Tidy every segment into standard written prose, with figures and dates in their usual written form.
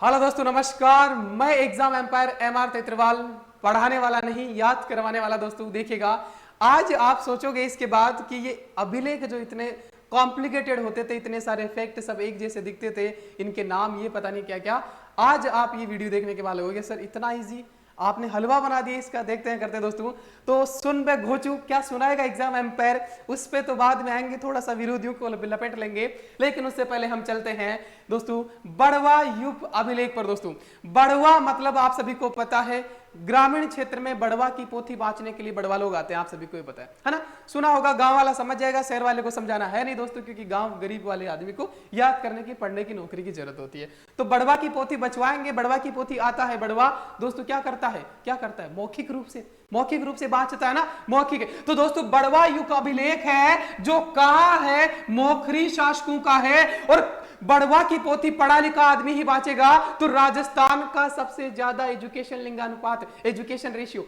Hello दोस्तों, नमस्कार। मैं एग्जाम एम्पायर MR तेतरवाल, पढ़ाने वाला नहीं याद करवाने वाला। दोस्तों देखिएगा, आज आप सोचोगे इसके बाद कि ये अभिलेख जो इतने कॉम्प्लिकेटेड होते थे, इतने सारे फैक्ट सब एक जैसे दिखते थे, इनके नाम ये पता नहीं क्या क्या। आज आप ये वीडियो देखने के बाद लगोगे सर इतना इजी, आपने हलवा बना दिया इसका। देखते हैं करते हैं दोस्तों। तो सुन बे घोचू क्या सुनाएगा एग्जाम एम्पायर, उस पे तो बाद में आएंगे, थोड़ा सा विरोधियों को लपेट लेंगे। लेकिन उससे पहले हम चलते हैं दोस्तों बड़वा युग अभिलेख पर। दोस्तों बड़वा मतलब आप सभी को पता है, ग्रामीण क्षेत्र में बड़वा की पोथी बांचने के लिए बड़वा लोग आते हैं, आप सभी को ही पता है ना। सुना होगा, गांव वाला समझ जाएगा, शहर वाले को समझाना है नहीं दोस्तों, क्योंकि गांव गरीब वाले आदमी को याद करने की, पढ़ने की, नौकरी की जरूरत होती है। तो बड़वा की पोथी बचवाएंगे। बड़वा की पोथी आता है बड़वा दोस्तों क्या करता है मौखिक रूप से बांचता है ना, मौखिक है। तो दोस्तों बड़वा युग का अभिलेख है जो कहा है, मोखरी शासकों का है। और बड़वा की पोथी पढ़ा लिखा आदमी ही बांचेगा। तो राजस्थान का सबसे ज्यादा एजुकेशन एजुकेशन रेशियो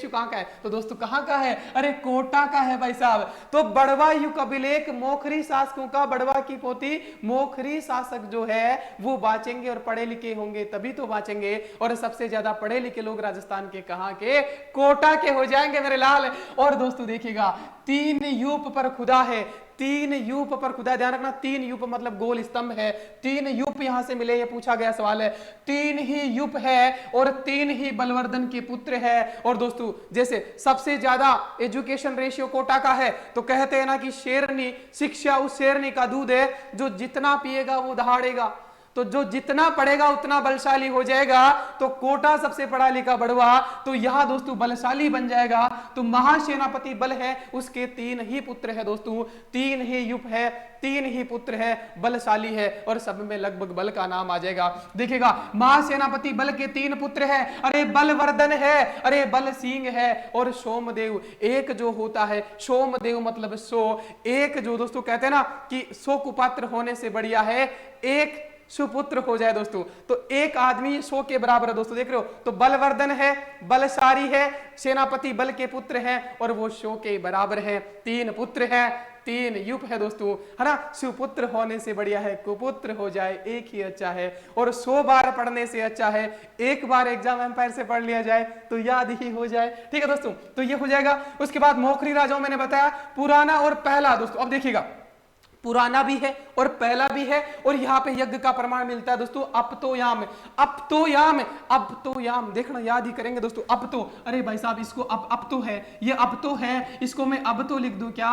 कहां का है? तो दोस्तों कहां का है? अरे कोटा का है भाई साहब। तो बड़वा युग अभिलेख मोखरी शासकों का, बड़वा की पोथी मोखरी शासक जो है वो बांचेंगे, और पढ़े लिखे होंगे तभी तो बांचेंगे। और सबसे ज्यादा पढ़े लिखे लोग राजस्थान के कहां के? कोटा के हो जाएंगे मेरे लाल। और दोस्तों देखिएगा, 3 यूप पर खुदा है, 3 यूप पर खुदा, ध्यान रखना। 3 यूप मतलब गोल स्तंभ है। 3 यूप यहां से मिले, ये पूछा गया सवाल है। 3 ही यूप है और 3 ही बलवर्धन के पुत्र है। और दोस्तों जैसे सबसे ज्यादा एजुकेशन रेशियो कोटा का है, तो कहते हैं ना कि शेरनी शिक्षा उस शेरनी का दूध है जो जितना पिएगा वो दहाड़ेगा। तो जो जितना पढ़ेगा उतना बलशाली हो जाएगा। तो कोटा सबसे पढ़ा लिखा बड़वा, तो यहां दोस्तों बलशाली बन जाएगा। तो महासेनापति बल है, उसके 3 ही पुत्र है दोस्तों, 3 ही युप है, 3 ही पुत्र है, बलशाली है, और सब में लगभग बल का नाम आ जाएगा। देखिएगा, महासेनापति बल के 3 पुत्र है। अरे बलवर्धन है, अरे बल सिंह है, और सोमदेव। एक जो होता है सोमदेव मतलब एक जो दोस्तों कहते हैं ना कि 100 कुपात्र होने से बढ़िया है एक सुपुत्र हो जाए दोस्तों। तो एक आदमी 100 के बराबर है दोस्तों, देख रहे हो। तो बलवर्धन है, बलशाली है, सेनापति बल के पुत्र हैं, और वो 100 के बराबर है। 3 पुत्र हैं, 3 युप है दोस्तों, है ना। सुपुत्र होने से बढ़िया है कुपुत्र हो जाए, एक ही अच्छा है। और 100 बार पढ़ने से अच्छा है एक बार एग्जाम एम्पायर से पढ़ लिया जाए तो याद ही हो जाए। ठीक है दोस्तों, तो ये हो जाएगा। उसके बाद मोखरी राजाओं मैंने बताया, पुराना और पहला। दोस्तों अब देखिएगा, पुराना भी है और पहला भी है, और यहां पे यज्ञ का प्रमाण मिलता है दोस्तों। अब तो याम देखना, याद ही करेंगे दोस्तों। अब तो, अरे भाई साहब इसको अब तो है, ये अब तो है, इसको मैं अब तो लिख दूं क्या?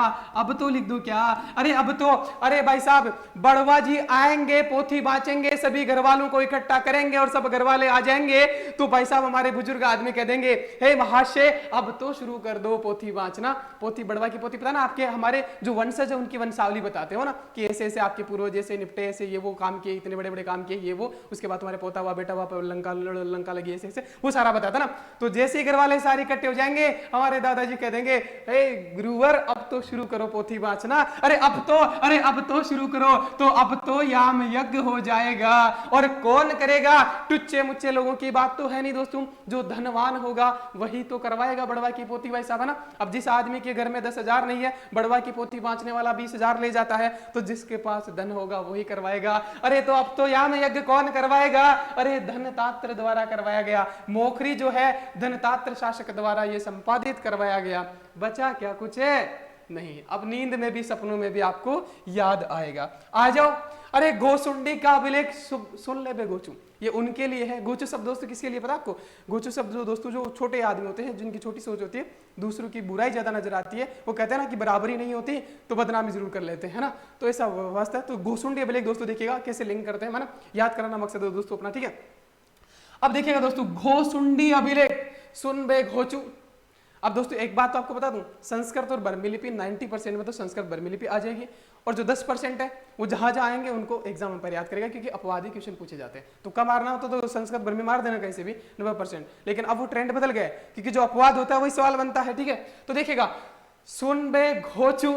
अरे अब तो, अरे भाई साहब बड़वा जी आएंगे, पोथी बांचेंगे, सभी घर वालों को इकट्ठा करेंगे और सब घर वाले आ जाएंगे। तो भाई साहब हमारे बुजुर्ग आदमी कह देंगे, हे महाशय अब तो शुरू कर दो पोथी बांचना। पोथी बड़वा की पोथी पता ना, आपके हमारे जो वंशज है उनकी वंशावली बताते हो ना, कि ऐसे ऐसे आपके पूर्वज ऐसे निपटे, ऐसे ये वो काम किए, इतने बड़े बड़े काम किए, ये वो, उसके बाद तुम्हारे पोता हुआ, बेटा हुआ, लंका लगी, ऐसे ऐसे वो सारा बताता ना। तो जैसे ही घर वाले सारे इकट्ठे हो जाएंगे, हमारे दादाजी कह देंगे, हे गुरुवर अब तो शुरू करो पोथी बांचना। अरे अब तो शुरू करो। तो अब तो याम यज्ञ हो जाएगा। और कौन करेगा? टुच्चे मुच्चे लोगों की बात तो है नहीं दोस्तों, जो धनवान होगा वही तो करवाएगा बड़वा की पोथी भाई साहब, है ना। अब जिस आदमी के घर में 10,000 नहीं है, बड़वा की पोथी बांचने वाला 20,000 ले जाता है, तो जिसके पास धन होगा वही करवाएगा। अरे तो अब तो याम यज्ञ कौन करवाएगा? अरे धनतात्र द्वारा करवाया गया। मोखरी जो है धनतात्र शासक द्वारा ये संपादित करवाया गया। बचा क्या कुछ है? नहीं। अब नींद में भी सपनों में भी आपको याद आएगा। आ जाओ। अरे गोसुंडी का अभिलेख सुन ले बे गोचू, ये उनके लिए है। गोचू शब्द दोस्तों किसके लिए पता आपको? गोचू शब्द जो दोस्तों जो छोटे आदमी होते हैं, जिनकी छोटी सोच होती है, दूसरों की बुराई ज्यादा नजर आती है, वो कहते हैं ना कि बराबरी नहीं होती तो बदनामी जरूर कर लेते हैं ना। तो ऐसा वास्ता है। तो गोसुंडी अभिलेख दोस्तों देखिएगा कैसे लिंक करते हैं, है ना। याद कराना मकसद है दोस्तों अपना, ठीक है। अब देखिएगा दोस्तों, घोसुंडी अभिलेख सुन बे घोचू। अब दोस्तों एक बात तो आपको बता दूं, संस्कृत और बर्मी लिपि 90% में तो संस्कृत बर्मी लिपि आ जाएगी, और जो 10% है वो जहां जहां आएंगे उनको एग्जाम पर याद करेगा, क्योंकि अपवादी क्वेश्चन पूछे जाते हैं। तुक्का मारना होता तो संस्कृत बर्मी मार देना कैसे भी 90%। लेकिन अब वो ट्रेंड बदल गया, क्योंकि जो अपवाद होता है वही सवाल बनता है, ठीक है। तो देखिएगा, सुन बे घोचू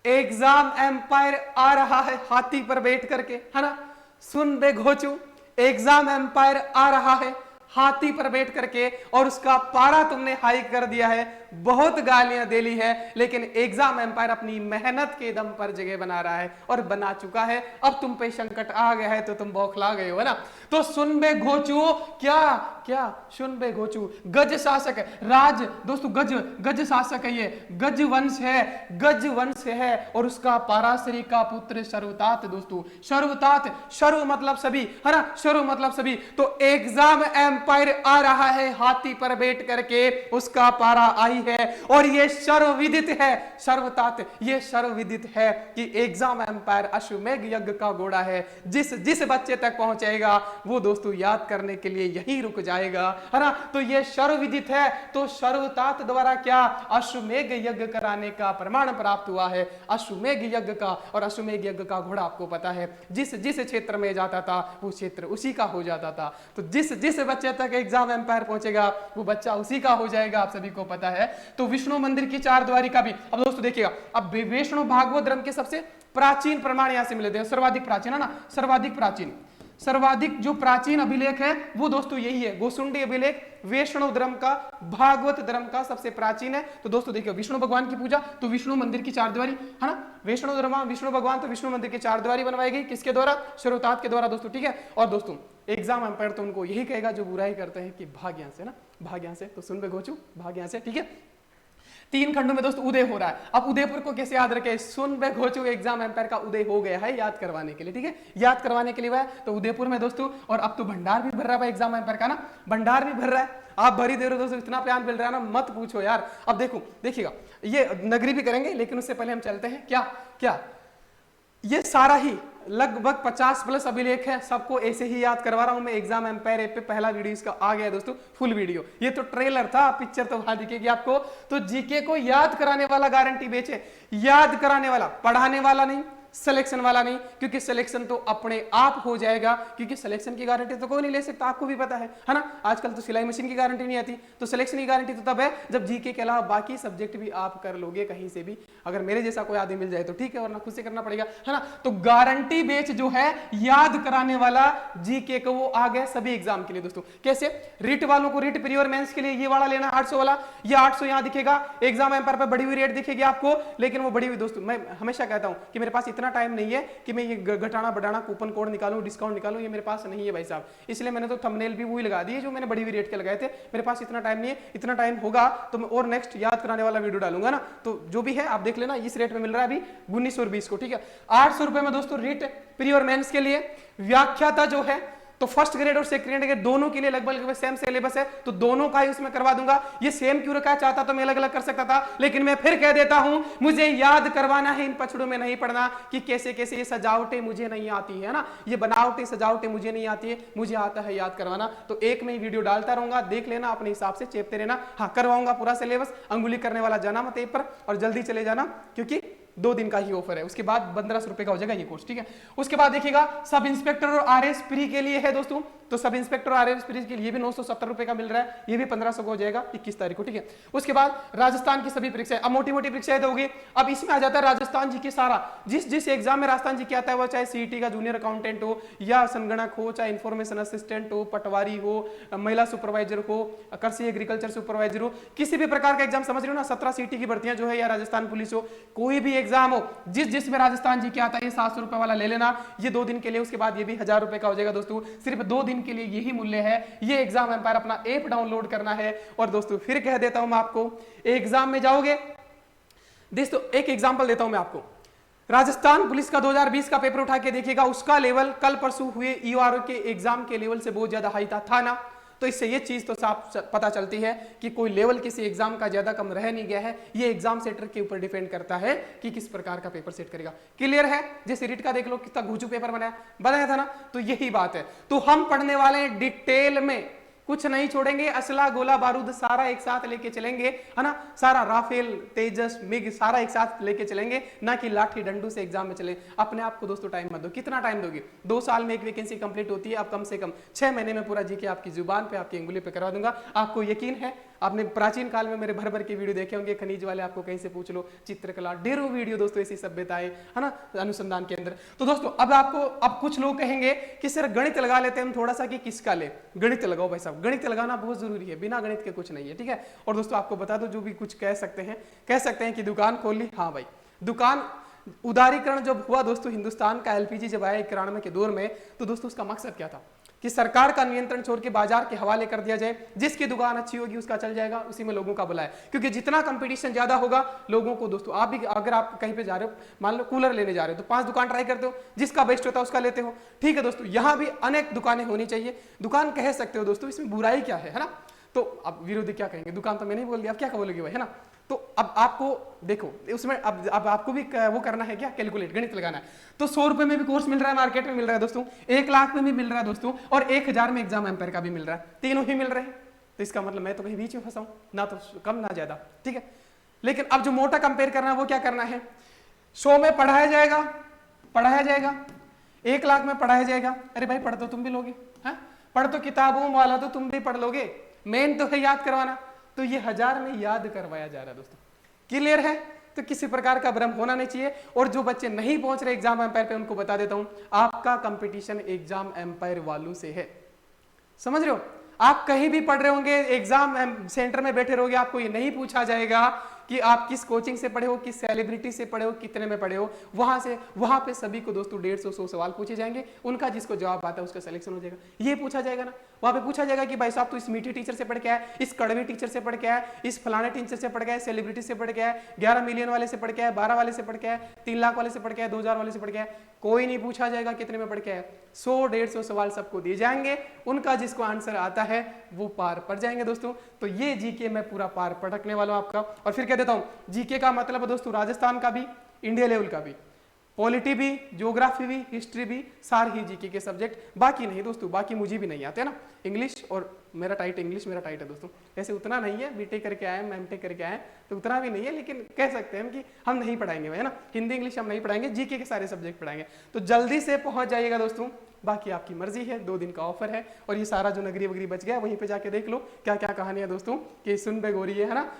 एग्जाम एम्पायर आ रहा है हाथी पर बैठ करके, है ना। सुन बे घोचू एग्जाम एम्पायर आ रहा है हाथी पर बैठ करके और उसका पारा तुमने हाई कर दिया है, बहुत गालियां दे ली है, लेकिन एग्जाम एम्पायर अपनी मेहनत के दम पर जगह बना रहा है और बना चुका है। अब तुम पे संकट आ गया है तो तुम बौखला गए हो, है ना। तो सुन बे घोचू, क्या क्या सुन बे घोचू, गज शासक है राज, दोस्तों गज शासक है, ये गज वंश है और उसका पराशरी का पुत्र शर्वतात। दोस्तों शर्वतात, शर्व मतलब सभी, है ना, शर्व मतलब सभी। तो एग्जाम एम्पायर आ रहा है हाथी पर बैठ करके, उसका पारा आई है और ये सर्वविदित है, सर्वतात ये सर्वविदित है कि एग्जाम एम्पायर अश्वमेघ यज्ञ का घोड़ा है। जिस बच्चे तक पहुंचेगा वो दोस्तों याद करने के लिए यहीं रुक जाएगा, है ना। तो ये सर्वविदित है, तो सर्वतात द्वारा क्या अश्वमेघ यज्ञ कराने का प्रमाण प्राप्त हुआ है, अश्वमेघ यज्ञ का। और अश्वमेघ यज्ञ का घोड़ा आपको पता है, जिस क्षेत्र में जाता था वो क्षेत्र उसी का हो जाता था। तो जिस बच्चे तक एग्जाम एम्पायर पहुंचेगा वो बच्चा उसी का हो जाएगा, आप सभी को पता है। तो विष्णु मंदिर की चार द्वारी का भी अब दोस्तों देखिएगा, अब वैष्णव भागवत धर्म के सबसे प्राचीन प्रमाण यहां से मिलते हैं, सर्वाधिक प्राचीन, है ना, सर्वाधिक जो प्राचीन अभिलेख है वो दोस्तों यही है, गोसुंडी अभिलेख वैष्णव धर्म का, भागवत धर्म का सबसे प्राचीन है। तो दोस्तों देखिए, विष्णु भगवान की पूजा तो विष्णु मंदिर की चार द्वारी, है ना, वैष्णव धर्म विष्णु भगवान तो विष्णु मंदिर की चार द्वारी बनवाई गई, किसके द्वारा, सर्वतात के द्वारा दोस्तों, ठीक है। और दोस्तों एग्जाम एम्पायर तो उनको यही कहेगा जो बुराई करते हैं कि भाग यहां से, ना भाग यहां से, तो सुन पे घोचू भाग यहां से, ठीक है। 3 खंडों में दोस्तों उदय हो रहा है। अब उदयपुर को कैसे याद रखे, सुन बे घोचू एग्जाम एम्पायर का उदय हो गया है, याद करवाने के लिए, ठीक है, याद करवाने के लिए वह तो उदयपुर में दोस्तों। और अब तो भंडार भी भर रहा है एग्जाम एम्पायर का, ना भंडार भी भर रहा है, आप भरी दे रहे हो दोस्तों, इतना प्यार मिल रहा है ना, मत पूछो यार। अब देखिएगा ये नगरी भी करेंगे, लेकिन उससे पहले हम चलते हैं क्या ये सारा ही लगभग 50+ अभिलेख है, सबको ऐसे ही याद करवा रहा हूं मैं। एग्जाम एम्पायर ऐप पे पहला वीडियो इसका आ गया है दोस्तों, फुल वीडियो, ये तो ट्रेलर था, पिक्चर तो वहां दिखेगी आपको। तो जीके को याद कराने वाला गारंटी बेचे, याद कराने वाला, पढ़ाने वाला नहीं, सिलेक्शन वाला नहीं, क्योंकि सिलेक्शन तो अपने आप हो जाएगा, क्योंकि सिलेक्शन की गारंटी तो कोई नहीं ले सकता, आपको भी पता है ना। आजकल तो सिलाई मशीन की गारंटी नहीं आती, तो सिलेक्शन की गारंटी तो तब है जब जीके के अलावा बाकी सब्जेक्ट भी आप कर लोगे कहीं से भी, अगर मेरे जैसा कोई आदमी मिल जाए तो ठीक है, वरना खुद से करना पड़ेगा, है ना। तो गारंटी बेच जो है याद कराने वाला जीके को, वो आ गया सभी एग्जाम के लिए दोस्तों। कैसे, रिट वालों को रिट प्री और मेंस के लिए ये वाला लेना 800 वाला, ये 800 यहां दिखेगा, एग्जाम एम्पायर पर बढ़ी हुई रेट दिखेगी आपको, लेकिन वो बढ़ी हुई दोस्तों, मैं हमेशा कहता हूं कि मेरे पास इतना टाइम नहीं है कि मैं ये घटाना बढ़ाना कूपन कोड निकालूं, डिस्काउंट निकालूं, ये मेरे पास नहीं है भाई साहब। इसलिए मैंने तो थंबनेल भी वही लगा दिए जो मैंने बढ़ी हुई रेट के लगाए थे। मेरे पास इतना टाइम नहीं है, इतना टाइम होगा तो मैं और नेक्स्ट याद कराने वाला वीडियो डालूंगा ना। तो जो भी है आप देख लेना, इस रेट में मिल रहा है अभी 1920 को, ठीक है। 800 रुपए में दोस्तों रिट प्री और मेंस के लिए। व्याख्याता जो है तो फर्स्ट ग्रेड और सेकंड ग्रेड दोनों के लिए लगभग सेम सिलेबस है, तो दोनों का ही उसमें करवा दूंगा। ये सेम क्यों रखा, चाहता तो मैं अलग अलग कर सकता था, लेकिन मैं फिर कह देता हूं मुझे याद करवाना है, इन पछड़ों में नहीं पढ़ना कि कैसे कैसे ये सजावटें मुझे नहीं आती है ना, ये बनावटें सजावटें मुझे नहीं आती है, मुझे आता है याद करवाना। तो एक में वीडियो डालता रहूंगा, देख लेना, अपने हिसाब से चेपते रहना। हाँ, करवाऊंगा पूरा सिलेबस, अंगुली करने वाला जाना मत ऐप पर, और जल्दी चले जाना क्योंकि 2 दिन का ही ऑफर है, उसके बाद 1500 रुपए का हो जाएगा ये कोर्स, ठीक है। उसके बाद देखिएगा सब इंस्पेक्टर और आरएस प्री के लिए है दोस्तों, तो सब इंस्पेक्टर और आरएस प्री के लिए भी 970 रुपए का मिल रहा है, ये भी 1500 को हो जाएगा 21 तारीख को, ठीक है। उसके बाद राजस्थान की सभी परीक्षाएं, अब मोटी मोटी परीक्षाएं तो होगी, अब इसमें आ जाता है राजस्थान जी की सारा, जिस एग्जाम में राजस्थान जी की आता है, वो चाहे सीईटी का जूनियर अकाउंटेंट हो, या संगणक हो, चाहे इंफॉर्मेशन असिस्टेंट हो, पटवारी हो, महिला सुपरवाइजर हो, कृषि एग्रीकल्चर सुपरवाइजर हो, किसी भी प्रकार का एग्जाम समझ रहे हो ना, 17 सीईटी की भर्तियां जो है, या राजस्थान पुलिस हो, कोई भी एग्जाम हो, जिसमें राजस्थान जी क्या आता है, ये 700 रुपए वाला ले लेना, ये 2 दिन के लिए। उसके बाद ये भी 1000 रुपए का हो जाएगा दोस्तों, सिर्फ 2 दिन के लिए यही मूल्य है। ये एग्जाम एम्पायर अपना ऐप डाउनलोड करना है। और दोस्तों फिर कह देता हूं मैं आपको, एग्जाम में जाओगे दोस्तों, एक एग्जांपल देता हूं मैं आपको, राजस्थान पुलिस का 2020 का पेपर उठा के देखिएगा, उसका लेवल कल परसों हुए ईओआरओ के एग्जाम के लेवल से बहुत ज्यादा हाई था ना। तो इससे ये चीज तो साफ पता चलती है कि कोई लेवल किसी एग्जाम का ज्यादा कम रह नहीं गया है। ये एग्जाम सेटर के ऊपर डिपेंड करता है कि किस प्रकार का पेपर सेट करेगा। क्लियर है? जैसे रीट का देख लो, कितना घुचू पेपर बनाया था ना, तो यही बात है। तो हम पढ़ने वाले हैं डिटेल में, कुछ नहीं छोड़ेंगे, असला गोला बारूद सारा एक साथ लेके चलेंगे, है ना, सारा राफेल तेजस मिग सारा एक साथ लेके चलेंगे, ना कि लाठी डंडू से एग्जाम में चले। अपने आप को दोस्तों टाइम मत दो। कितना टाइम दोगे? 2 साल में एक वैकेंसी कंप्लीट होती है, आप कम से कम 6 महीने में पूरा जीके आपकी जुबान पे, आपकी अंगुली पे करवा दूंगा। आपको यकीन है आपने प्राचीन काल में मेरे भर भर के वीडियो देखे होंगे, खनिज वाले आपको कहीं से पूछ लो, चित्रकला, ढेरों वीडियो दोस्तों ऐसी सभ्यताएं है ना अनुसंधान के अंदर। तो दोस्तों अब कुछ लोग कहेंगे कि सर गणित लगा लेते हैं हम थोड़ा सा, कि किसका ले, गणित लगाओ भाई साहब, गणित लगाना बहुत जरूरी है, बिना गणित के कुछ नहीं है, ठीक है। और दोस्तों आपको बता दो, जो भी कुछ कह सकते हैं कि दुकान खोल ली, हाँ भाई दुकान, उदारीकरण जब हुआ दोस्तों हिंदुस्तान का, एलपीजी जब आया 91 के दौर में, तो दोस्तों उसका मकसद क्या था कि सरकार का नियंत्रण छोड़ के बाजार के हवाले कर दिया जाए, जिसकी दुकान अच्छी होगी उसका चल जाएगा, उसी में लोगों का भला है। क्योंकि जितना कंपटीशन ज्यादा होगा लोगों को, दोस्तों आप भी अगर आप कहीं पे जा रहे हो, मान लो कूलर लेने जा रहे हो, तो 5 दुकान ट्राई करते हो, जिसका बेस्ट होता है उसका लेते हो, ठीक है दोस्तों। यहां भी अनेक दुकानें होनी चाहिए, दुकान कह सकते हो दोस्तों, इसमें बुराई क्या है ना। तो अब विरोधी क्या कहेंगे, दुकान तो मैंने ही बोल दिया, अब क्या बोलोगे भाई, है ना। तो अब आपको देखो उसमें अब आपको भी वो करना है क्या, कैलकुलेट, गणित लगाना है। तो 100 रुपए में भी कोर्स मिल रहा है, मार्केट में मिल रहा है दोस्तों, 1 लाख में भी मिल रहा है दोस्तों, और 1000 में एग्जाम एम्पायर का भी मिल रहा है, तीनों ही मिल रहे हैं। तो इसका मतलब मैं तो कहीं बीच में फंसा हूं, ना तो कम ना ज्यादा, ठीक है। लेकिन अब जो मोटा कंपेयर करना है वो क्या करना है, 100 में पढ़ाया जाएगा, 1 लाख में पढ़ाया जाएगा। अरे भाई पढ़ तो तुम भी लोगे, पढ़ तो किताबों वाला तो तुम भी पढ़ लोगे, मेन तो है याद करवाना। तो ये 1000 में याद करवाया जा रहा है दोस्तों, क्लियर है। तो किसी प्रकार का भ्रम होना नहीं चाहिए। और जो बच्चे नहीं पहुंच रहे एग्जाम एम्पायर पे, उनको बता देता हूं, आपका कंपटीशन एग्जाम एम्पायर वालों से है, समझ रहे हो। आप कहीं भी पढ़ रहे होंगे, एग्जाम सेंटर में बैठे रहोगे, आपको ये नहीं पूछा जाएगा कि आप किस कोचिंग से पढ़े हो, किस सेलिब्रिटी से पढ़े हो, कितने में पढ़े हो। वहां पे सभी को दोस्तों 150-100 सवाल पूछे जाएंगे, उनका जिसको जवाब आता है उसका सिलेक्शन हो जाएगा। ये पूछा जाएगा ना, वहां पे पूछा जाएगा कि भाई साहब तू इस मीठे टीचर से पढ़ के आया, इस कड़वे टीचर से पढ़ के आया, इस फलाने टीचर से पढ़ के आया, सेलिब्रिटी से पढ़ के आया, 11 मिलियन वाले से पढ़ के आया, 12 वाले से पढ़ के आया, 3 लाख वाले से पढ़ के आया, 2000 वाले से पढ़ के आया। कोई नहीं पूछा जाएगा कितने में पढ़ के आया, 100-150 सवाल सबको दिए जाएंगे, उनका जिसको आंसर आता है वो पार पढ़ जाएंगे दोस्तों। तो ये जीके मैं पूरा पार पढ़ने वाला हूं आपका। और फिर कह देता हूं, जीके का मतलब है दोस्तों राजस्थान का भी, इंडिया लेवल का भी, पॉलिटी भी, ज्योग्राफी भी, हिस्ट्री भी, सारे ही जीके के सब्जेक्ट। बाकी नहीं दोस्तों, बाकी मुझे भी नहीं आते ना, इंग्लिश और मेरा टाइट, इंग्लिश मेरा टाइट है दोस्तों, ऐसे उतना नहीं है, बीटेक करके आए, एमटेक करके आए, तो उतना भी नहीं है, लेकिन कह सकते हैं कि हम नहीं पढ़ाएंगे, है ना, हिंदी इंग्लिश हम नहीं पढ़ाएंगे, जीके के सारे सब्जेक्ट पढ़ाएंगे। तो जल्दी से पहुंच जाइएगा दोस्तों, बाकी आपकी मर्जी है, 2 दिन का ऑफर है। और ये सारा जो नगरी वगरी बच गया वहीं पे जाके देख लो क्या क्या कहानियां दोस्तों, कि सुन बे गोरी है ना,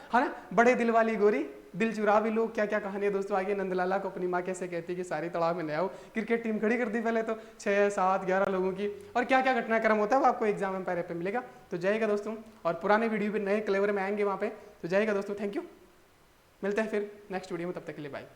बड़े दिल वाली गोरी, दिल चुरा भी लोग, क्या क्या कहानियां दोस्तों। आगे नंदलाला को अपनी माँ कैसे कहती है कि सारी तालाब में ले आओ, क्रिकेट टीम खड़ी कर दी पहले तो 6, 7, 11 लोगों की, और क्या क्या घटनाक्रम होता है वो आपको एग्जाम एम्पायर पे मिलेगा। तो जाइएगा दोस्तों, और पुराने वीडियो भी नए क्लेवर में आएंगे वहाँ पे, तो जाइएगा दोस्तों। थैंक यू, मिलते हैं फिर नेक्स्ट वीडियो में, तब तक के लिए बाय।